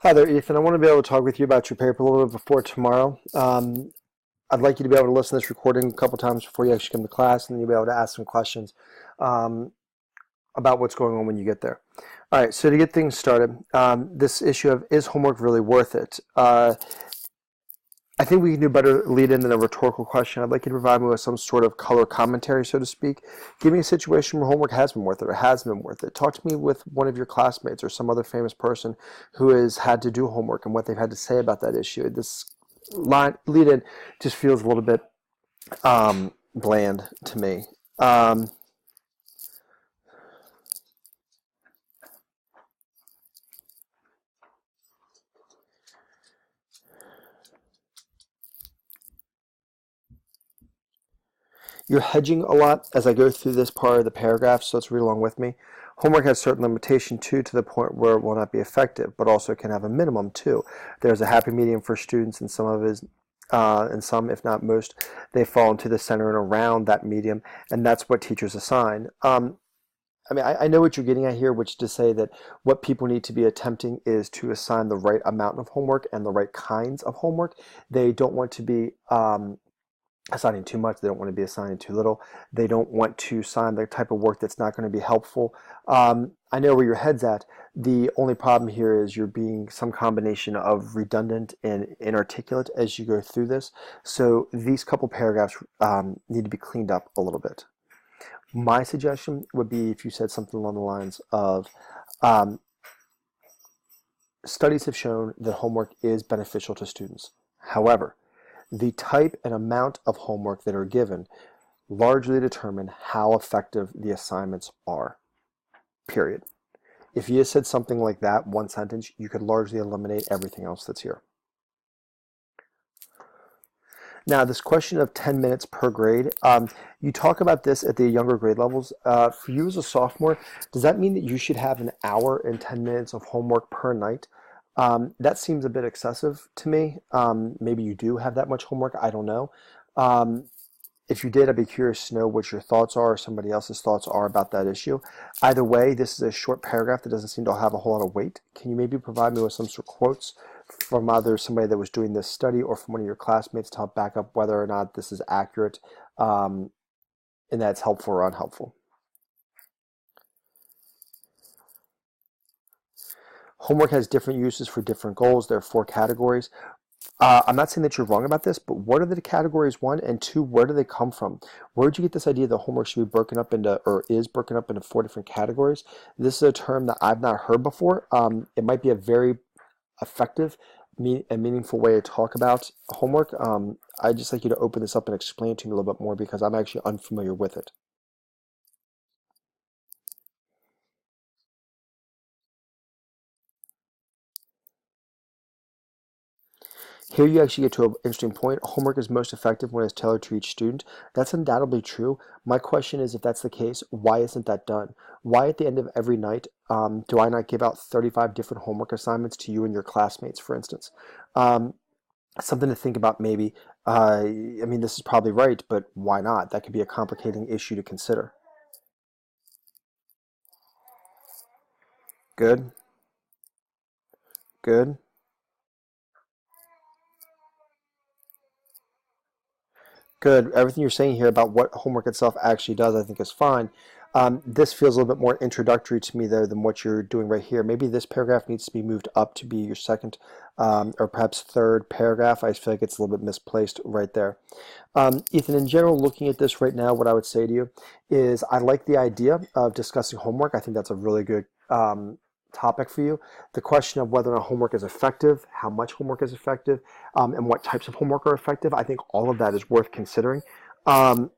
Hi there, Ethan. I want to be able to talk with you about your paper a little bit before tomorrow. I'd like you to be able to listen to this recording a couple times before you actually come to class, and then you'll be able to ask some questions um, about what's going on when you get there. All right, so to get things started, this issue of is homework really worth it? I think we can do better lead in than a rhetorical question. I'd like you to provide me with some sort of color commentary, so to speak. Give me a situation where homework has been worth it or hasn't been worth it. Talk to me with one of your classmates or some other famous person who has had to do homework and what they've had to say about that issue. This lead in just feels a little bit bland to me. Um, You're hedging a lot as I go through this part of the paragraph, so let's read along with me. Homework has certain limitation too, to the point where it will not be effective, but also can have a minimum too. There's a happy medium for students, and some, if not most, they fall into the center and around that medium, and that's what teachers assign. I know what you're getting at here, which is to say that what people need to be attempting is to assign the right amount of homework and the right kinds of homework. They don't want to be assigning too much. They don't want to be assigning too little. They don't want to assign the type of work that's not going to be helpful. I know where your head's at. The only problem here is you're being some combination of redundant and inarticulate as you go through this. So these couple paragraphs need to be cleaned up a little bit. My suggestion would be if you said something along the lines of, um, studies have shown that homework is beneficial to students. However, the type and amount of homework that are given largely determine how effective the assignments are, period. If you said something like that, one sentence, you could largely eliminate everything else that's here. Now, this question of 10 minutes per grade, you talk about this at the younger grade levels. For you as a sophomore, does that mean that you should have an hour and 10 minutes of homework per night? That seems a bit excessive to me. Maybe you do have that much homework. I don't know. Um, if you did, I'd be curious to know what your thoughts are or somebody else's thoughts are about that issue. Either way, this is a short paragraph that doesn't seem to have a whole lot of weight. Can you maybe provide me with some sort of quotes from either somebody that was doing this study or from one of your classmates to help back up whether or not this is accurate and that it's helpful or unhelpful? Homework has different uses for different goals. There are four categories. I'm not saying that you're wrong about this, but what are the categories, one, and two, where do they come from? Where did you get this idea that homework should be broken up into, or is broken up into four different categories? This is a term that I've not heard before. It might be a very effective and meaningful way to talk about homework. I'd just like you to open this up and explain it to me a little bit more because I'm actually unfamiliar with it. Here you actually get to an interesting point. Homework is most effective when it's tailored to each student. That's undoubtedly true. My question is, if that's the case, why isn't that done? Why at the end of every night do I not give out 35 different homework assignments to you and your classmates, for instance? Um, Something to think about maybe. This is probably right, but why not? That could be a complicating issue to consider. Good, good. Good. Everything you're saying here about what homework itself actually does, I think is fine. This feels a little bit more introductory to me, though, than what you're doing right here. Maybe this paragraph needs to be moved up to be your second or perhaps third paragraph. I feel like it's a little bit misplaced right there. Ethan, in general, looking at this right now, what I would say to you is I like the idea of discussing homework. I think that's a really good topic for you. The question of whether or not homework is effective, how much homework is effective, and what types of homework are effective, I think all of that is worth considering. Um,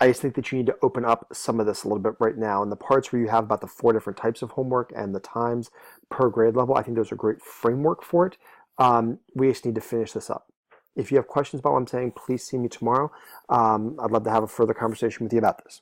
I just think that you need to open up some of this a little bit right now. And the parts where you have about the four different types of homework and the times per grade level, I think those are great framework for it. We just need to finish this up. If you have questions about what I'm saying, please see me tomorrow. I'd love to have a further conversation with you about this.